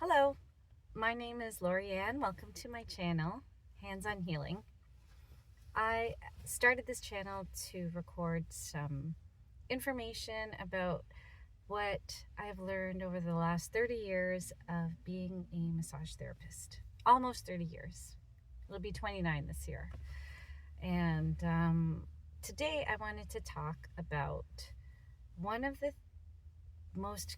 Hello, my name is Lorianne. Welcome to my channel, Hands on Healing. I started this channel to record some information about what I've learned over the last 30 years of being a massage therapist. Almost 30 years. It'll be 29 this year. And today I wanted to talk about one of the most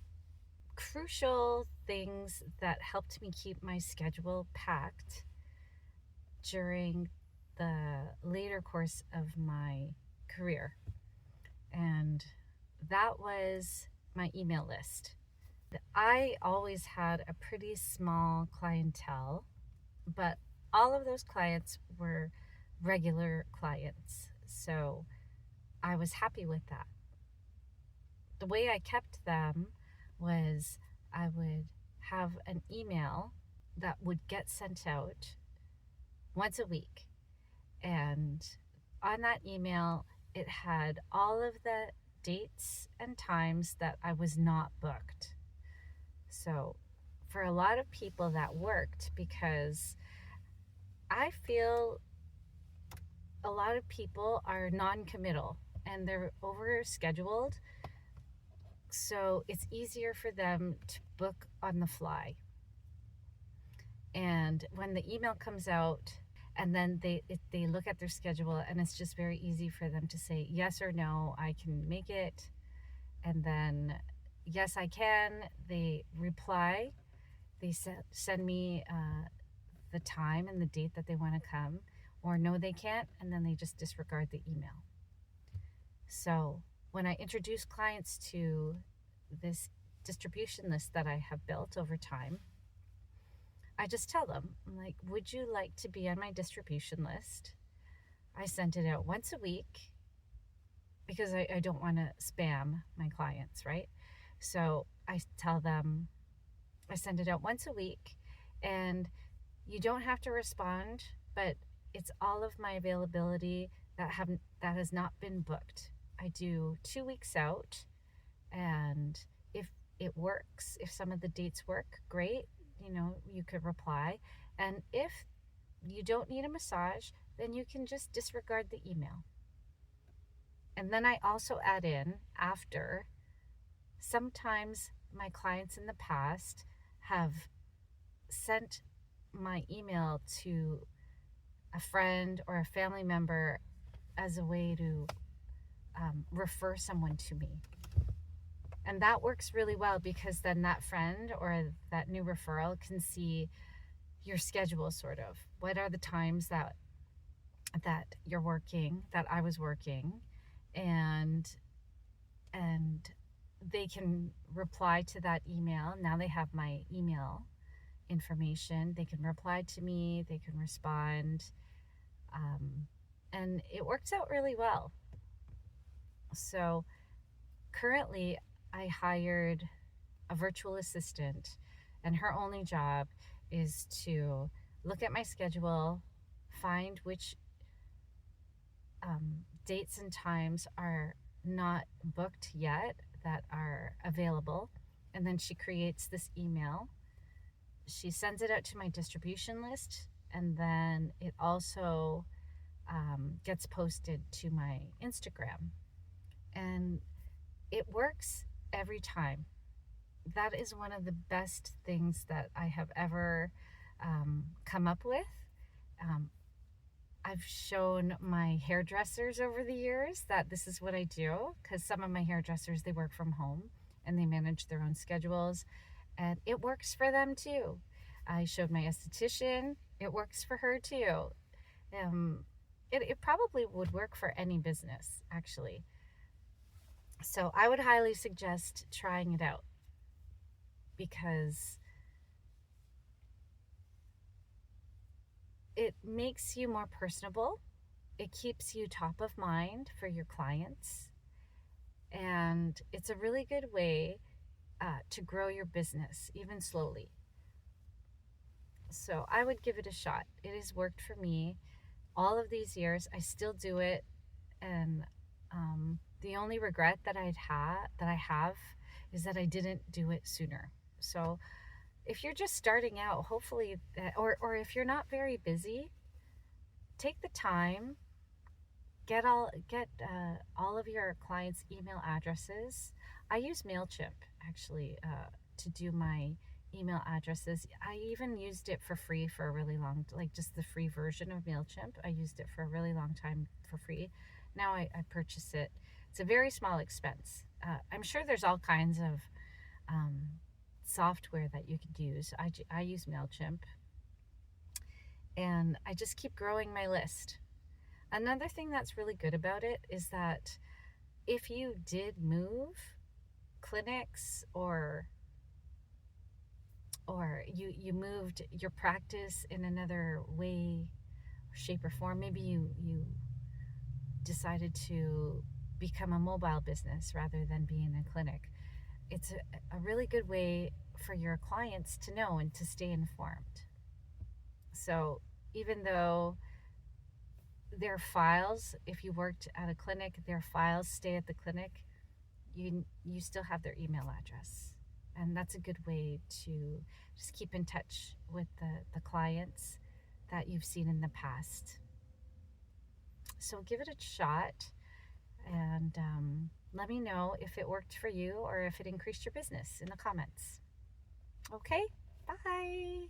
crucial things that helped me keep my schedule packed during the later course of my career. And that was my email list. I always had a pretty small clientele, but all of those clients were regular clients. So I was happy with that. The way I kept them was I would have an email that would get sent out once a week. And on that email, it had all of the dates and times that I was not booked. So for a lot of people that worked, because I feel a lot of people are non-committal and they're overscheduled. So it's easier for them to book on the fly. And when the email comes out and then they look at their schedule, and it's just very easy for them to say yes or no, I can make it. And then yes, I can. They reply. They send me the time and the date that they want to come, or no, they can't, and then they just disregard the email. So when I introduce clients to this distribution list that I have built over time, I just tell them, I'm like, would you like to be on my distribution list? I send it out once a week because I don't want to spam my clients, right? So I tell them, I send it out once a week, and you don't have to respond, but it's all of my availability that has not been booked. I do 2 weeks out, and if it works, if some of the dates work, great, you could reply. And if you don't need a massage, then you can just disregard the email. And then I also add in after, sometimes my clients in the past have sent my email to a friend or a family member as a way to refer someone to me. And that works really well, because then that friend or that new referral can see your schedule, sort of. What are the times that you're working, that I was working, and they can reply to that email. Now they have my email information. They can reply to me, they can respond, and it works out really well. So currently I hired a virtual assistant, and her only job is to look at my schedule, find which dates and times are not booked yet that are available, and then she creates this email. She sends it out to my distribution list, and then it also gets posted to my Instagram, and it works every time. That is one of the best things that I have ever come up with. I've shown my hairdressers over the years that this is what I do, because some of my hairdressers, they work from home and they manage their own schedules, and it works for them too. I showed my esthetician, it works for her too. It probably would work for any business, actually. So I would highly suggest trying it out, because it makes you more personable. It keeps you top of mind for your clients. And it's a really good way to grow your business, even slowly. So I would give it a shot. It has worked for me all of these years. I still do it. And the only regret that I have is that I didn't do it sooner. So if you're just starting out, hopefully that, or if you're not very busy, take the time, get all of your clients' email addresses. I use Mailchimp actually to do my email addresses. I even used it for free for a really long, like just the free version of Mailchimp. I used it for a really long time for free. Now I purchase it. It's a very small expense. I'm sure there's all kinds of um, software that you could use. I use Mailchimp, and I just keep growing my list. Another thing that's really good about it is that if you did move clinics, or you moved your practice in another way, shape, or form, maybe you decided to become a mobile business rather than being a clinic, it's a really good way for your clients to know and to stay informed. So even though their files, if you worked at a clinic, their files stay at the clinic, you still have their email address. And that's a good way to just keep in touch with the clients that you've seen in the past. So give it a shot, and let me know if it worked for you or if it increased your business in the comments. Okay, bye.